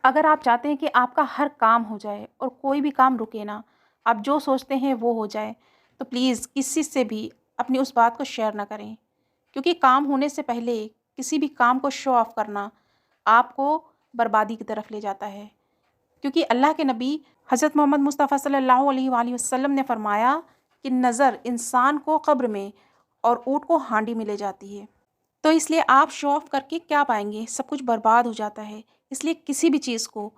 اگر آپ چاہتے ہیں کہ آپ کا ہر کام ہو جائے اور کوئی بھی کام رکے نہ، آپ جو سوچتے ہیں وہ ہو جائے، تو پلیز کسی سے بھی اپنی اس بات کو شیئر نہ کریں، کیونکہ کام ہونے سے پہلے کسی بھی کام کو شو آف کرنا آپ کو بربادی کی طرف لے جاتا ہے۔ کیونکہ اللہ کے نبی حضرت محمد مصطفیٰ صلی اللہ علیہ وآلہ وسلم نے فرمایا کہ نظر انسان کو قبر میں اور اونٹ کو ہانڈی میں لے جاتی ہے۔ تو اس لیے آپ شو آف کر کے کیا پائیں گے؟ سب کچھ برباد ہو جاتا ہے۔ اس لیے کسی بھی چیز کو،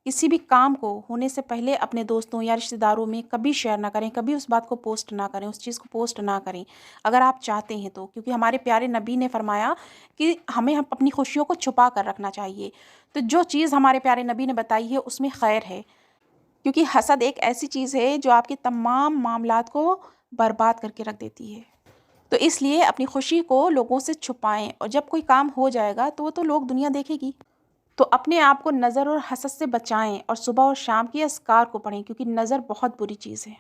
کسی بھی کام کو ہونے سے پہلے اپنے دوستوں یا رشتہ داروں میں کبھی شیئر نہ کریں، کبھی اس بات کو پوسٹ نہ کریں، اس چیز کو پوسٹ نہ کریں اگر آپ چاہتے ہیں تو، کیونکہ ہمارے پیارے نبی نے فرمایا کہ ہمیں اپنی خوشیوں کو چھپا کر رکھنا چاہیے۔ تو جو چیز ہمارے پیارے نبی نے بتائی ہے اس میں خیر ہے، کیونکہ حسد ایک ایسی چیز ہے جو آپ کے تمام معاملات کو برباد کر کے رکھ دیتی ہے۔ تو اس لیے اپنی خوشی کو لوگوں سے چھپائیں، اور جب کوئی کام ہو جائے گا تو وہ تو لوگ دنیا دیکھے گی۔ تو اپنے آپ کو نظر اور حسد سے بچائیں، اور صبح اور شام کی اذکار کو پڑھیں، کیونکہ نظر بہت بری چیز ہے۔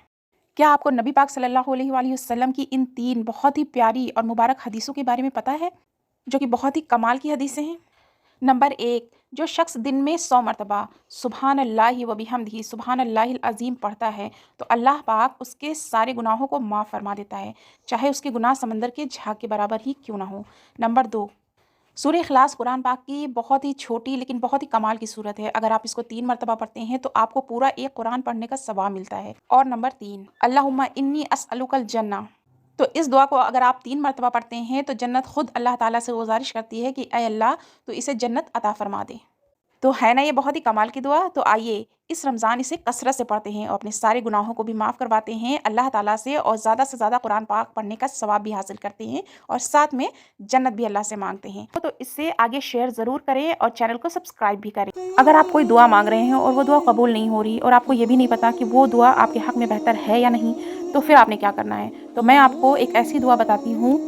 کیا آپ کو نبی پاک صلی اللہ علیہ وآلہ وسلم کی ان 3 بہت ہی پیاری اور مبارک حدیثوں کے بارے میں پتہ ہے، جو کہ بہت ہی کمال کی حدیثیں ہیں؟ نمبر 1، جو شخص دن میں 100 مرتبہ سبحان اللہ و بحمدہ سبحان اللہ العظیم پڑھتا ہے تو اللہ پاک اس کے سارے گناہوں کو معاف فرما دیتا ہے، چاہے اس کے گناہ سمندر کے جھاگ کے برابر ہی کیوں نہ ہو۔ نمبر 2، سورہ اخلاص قرآن پاک کی بہت ہی چھوٹی لیکن بہت ہی کمال کی صورت ہے۔ اگر آپ اس کو 3 مرتبہ پڑھتے ہیں تو آپ کو پورا ایک قرآن پڑھنے کا ثواب ملتا ہے۔ اور نمبر 3، اللہم انی اسألک الجنہ، تو اس دعا کو اگر آپ 3 مرتبہ پڑھتے ہیں تو جنت خود اللہ تعالیٰ سے گزارش کرتی ہے کہ اے اللہ تو اسے جنت عطا فرما دے۔ تو ہے نا یہ بہت ہی کمال کی دعا؟ تو آئیے اس رمضان اسے کثرت سے پڑھتے ہیں اور اپنے سارے گناہوں کو بھی معاف کرواتے ہیں اللہ تعالیٰ سے، اور زیادہ سے زیادہ قرآن پاک پڑھنے کا ثواب بھی حاصل کرتے ہیں، اور ساتھ میں جنت بھی اللہ سے مانگتے ہیں۔ تو اس سے آگے شیئر ضرور کریں اور چینل کو سبسکرائب بھی کریں۔ اگر آپ کوئی دعا مانگ رہے ہیں اور وہ دعا قبول نہیں ہو رہی، اور آپ کو یہ بھی نہیں پتا کہ وہ دعا آپ کے حق میں بہتر ہے یا نہیں، تو پھر آپ نے کیا کرنا ہے؟ تو میں آپ کو ایک ایسی دعا بتاتی ہوں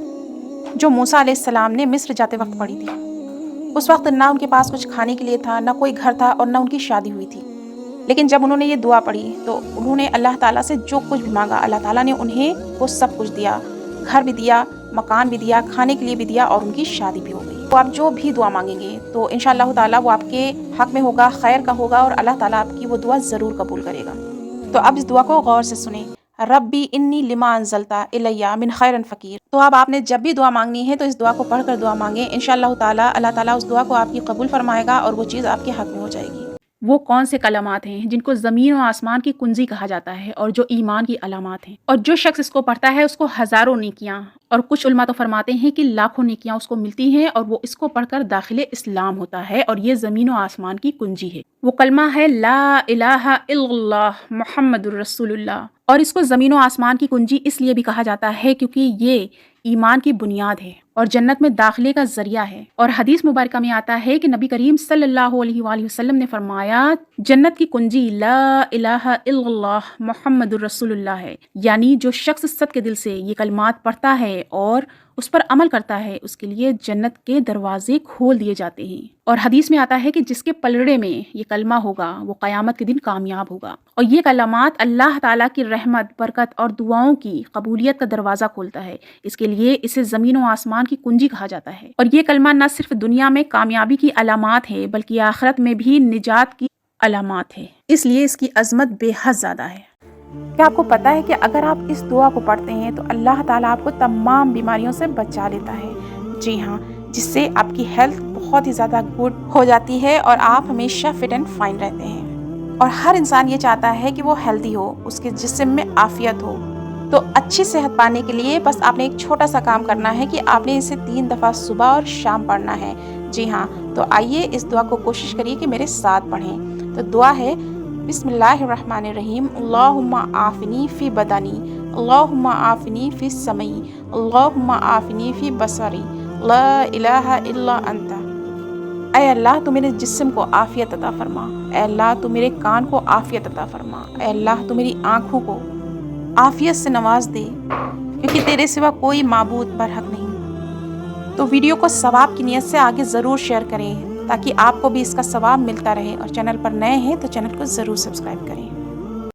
جو موسیٰ علیہ السلام نے مصر جاتے وقت پڑھی تھی۔ اس وقت نہ ان کے پاس کچھ کھانے کے لیے تھا، نہ کوئی گھر تھا، اور نہ ان کی شادی ہوئی تھی، لیکن جب انہوں نے یہ دعا پڑھی تو انہوں نے اللہ تعالیٰ سے جو کچھ بھی مانگا اللہ تعالیٰ نے انہیں وہ سب کچھ دیا، گھر بھی دیا، مکان بھی دیا، کھانے کے لیے بھی دیا، اور ان کی شادی بھی ہو گئی۔ تو آپ جو بھی دعا مانگیں گے تو انشاءاللہ تعالیٰ وہ آپ کے حق میں ہوگا، خیر کا ہوگا، اور اللہ تعالیٰ آپ کی وہ دعا ضرور قبول کرے گا۔ تو اب اس دعا کو غور سے سنیں۔ ربی انی لما انزلت الی من خیر فقیر۔ تو اب آپ نے جب بھی دعا مانگنی ہے تو اس دعا کو پڑھ کر دعا مانگیں، انشاءاللہ تعالیٰ اللہ تعالیٰ اس دعا کو آپ کی قبول فرمائے گا، اور وہ چیز آپ کے حق میں ہو جائے گی۔ وہ کون سے کلمات ہیں جن کو زمین و آسمان کی کنجی کہا جاتا ہے، اور جو ایمان کی علامات ہیں، اور جو شخص اس کو پڑھتا ہے اس کو ہزاروں نیکیاں، اور کچھ علماء تو فرماتے ہیں کہ لاکھوں نیکیاں اس کو ملتی ہیں، اور وہ اس کو پڑھ کر داخل اسلام ہوتا ہے، اور یہ زمین و آسمان کی کنجی ہے۔ وہ کلمہ ہے لا الہ الا اللہ محمد الرسول اللہ، اور اس کو زمین و آسمان کی کنجی اس لیے بھی کہا جاتا ہے کیونکہ یہ ایمان کی بنیاد ہے اور جنت میں داخلے کا ذریعہ ہے۔ اور حدیث مبارکہ میں آتا ہے کہ نبی کریم صلی اللہ علیہ وآلہ وسلم نے فرمایا جنت کی کنجی لا الہ الا اللہ محمد الرسول اللہ ہے، یعنی جو شخص سچ کے دل سے یہ کلمات پڑھتا ہے اور اس پر عمل کرتا ہے اس کے لیے جنت کے دروازے کھول دیے جاتے ہیں۔ اور حدیث میں آتا ہے کہ جس کے پلڑے میں یہ کلمہ ہوگا وہ قیامت کے دن کامیاب ہوگا، اور یہ کلمات اللہ تعالیٰ کی رحمت، برکت اور دعاؤں کی قبولیت کا دروازہ کھولتا ہے، اس کے لیے اسے زمین و آسمان کی کنجی کہا جاتا ہے۔ اور یہ کلمہ نہ صرف دنیا میں کامیابی کی علامات ہے بلکہ آخرت میں بھی نجات کی علامات ہے، اس لیے اس کی عظمت بے حد زیادہ ہے۔ کیا آپ کو پتہ ہے کہ اگر آپ اس دعا کو پڑھتے ہیں تو اللہ تعالیٰ آپ کو تمام بیماریوں سے بچا لیتا ہے؟ جی ہاں، جس سے آپ کی ہیلتھ بہت ہی زیادہ گڈ ہو جاتی ہے اور آپ ہمیشہ فٹ اینڈ فائن رہتے ہیں۔ اور ہر انسان یہ چاہتا ہے کہ وہ ہیلدی ہو، اس کے جسم میں عافیت ہو۔ تو اچھی صحت پانے کے لیے بس آپ نے ایک چھوٹا سا کام کرنا ہے کہ آپ نے اسے 3 دفعہ صبح اور شام پڑھنا ہے۔ جی ہاں، تو آئیے اس دعا کو کوشش کریے کہ میرے ساتھ پڑھیں۔ تو دعا ہے بسم اللہ الرحمن الرحیم، اللہم عافنی فی بدنی، اللہم عافنی فی سمعی، اللہم عافنی فی بصری، لا الہ الا انت۔ اے اللہ تو میرے جسم کو عافیت عطا فرما، اے اللہ تو میرے کان کو عافیت عطا فرما، اے اللہ تو میری آنکھوں کو عافیت سے نواز دے، کیونکہ تیرے سوا کوئی معبود برحق نہیں۔ تو ویڈیو کو ثواب کی نیت سے آگے ضرور شیئر کریں تاکہ آپ کو بھی اس کا ثواب ملتا رہے، اور چینل پر نئے ہیں تو چینل کو ضرور سبسکرائب کریں۔